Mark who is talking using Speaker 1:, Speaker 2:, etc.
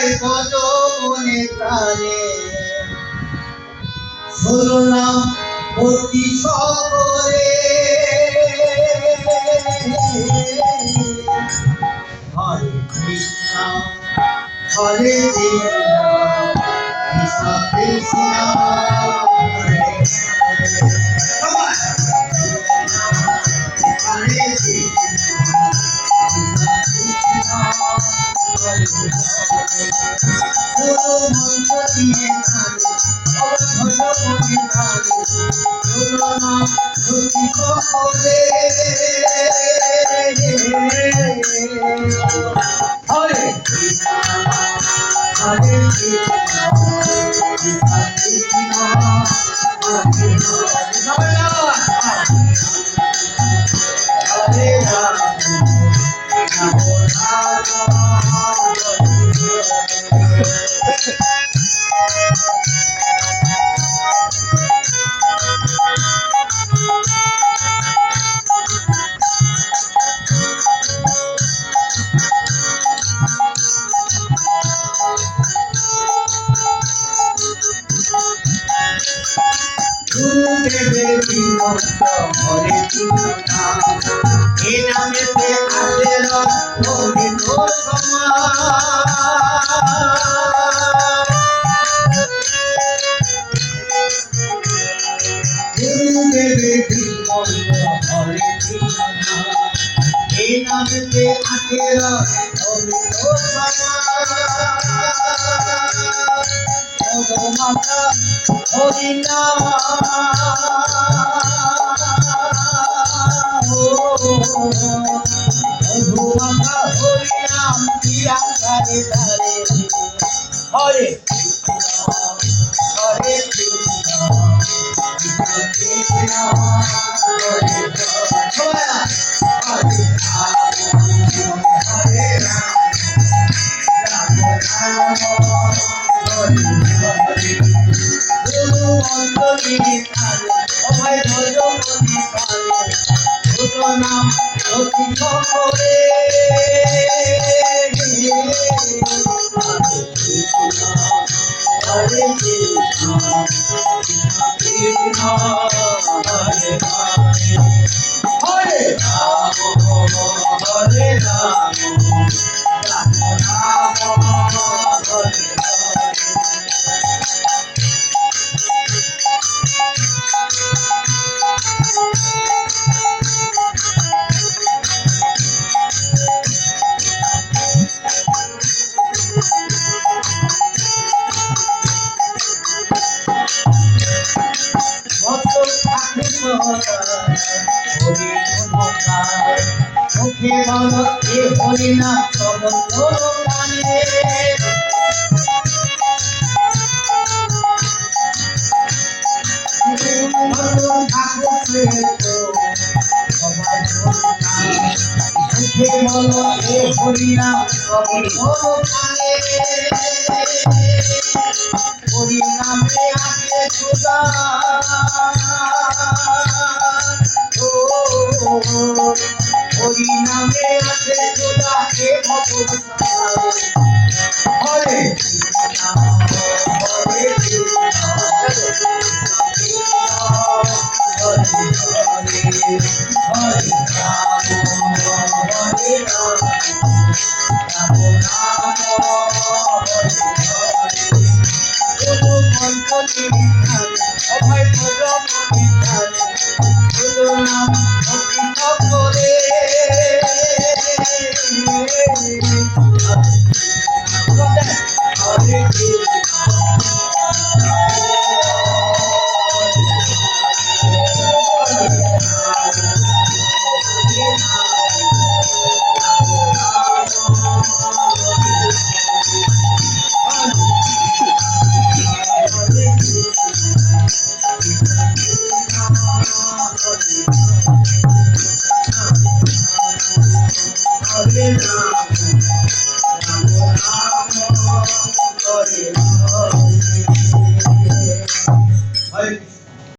Speaker 1: অভয় পদ মনে প্রাণে শোনো না অতি সকলে হরে কৃষ্ণ হরে কৃষ্ণ কৃষ্ণ হরে হরে হরে কৃষ্ণ এ নামেতে আসের অভিন্ন গুরুদেবে হরে কৃষ্ণ এ নামেতে আসের অভিন্ন মাতা হরি নাম মধুমাতা হরি নাম প্রিয়া ধারে ধারে হরে হরে কৃষ্ণ কৃষ্ণ হরে হরে হরে রাম রাম হরে হরে গুরু অন্তরি অভয় ভজমনি গুরু নাম অতি সকলে হরে কৃষ্ণ কৃষ্ণ হরে হরে রাম হরে রাম রাম রাম হরে মুখে বলো এ হরি নাম সমস্ত প্রাণে মুখে বলো এ হরি নাম সমস্ত প্রাণে হরি নামে আছে সুদা হরি নামে আছে খোদা হে ভগবান হরে হরে অভয় নাম অতি সকলে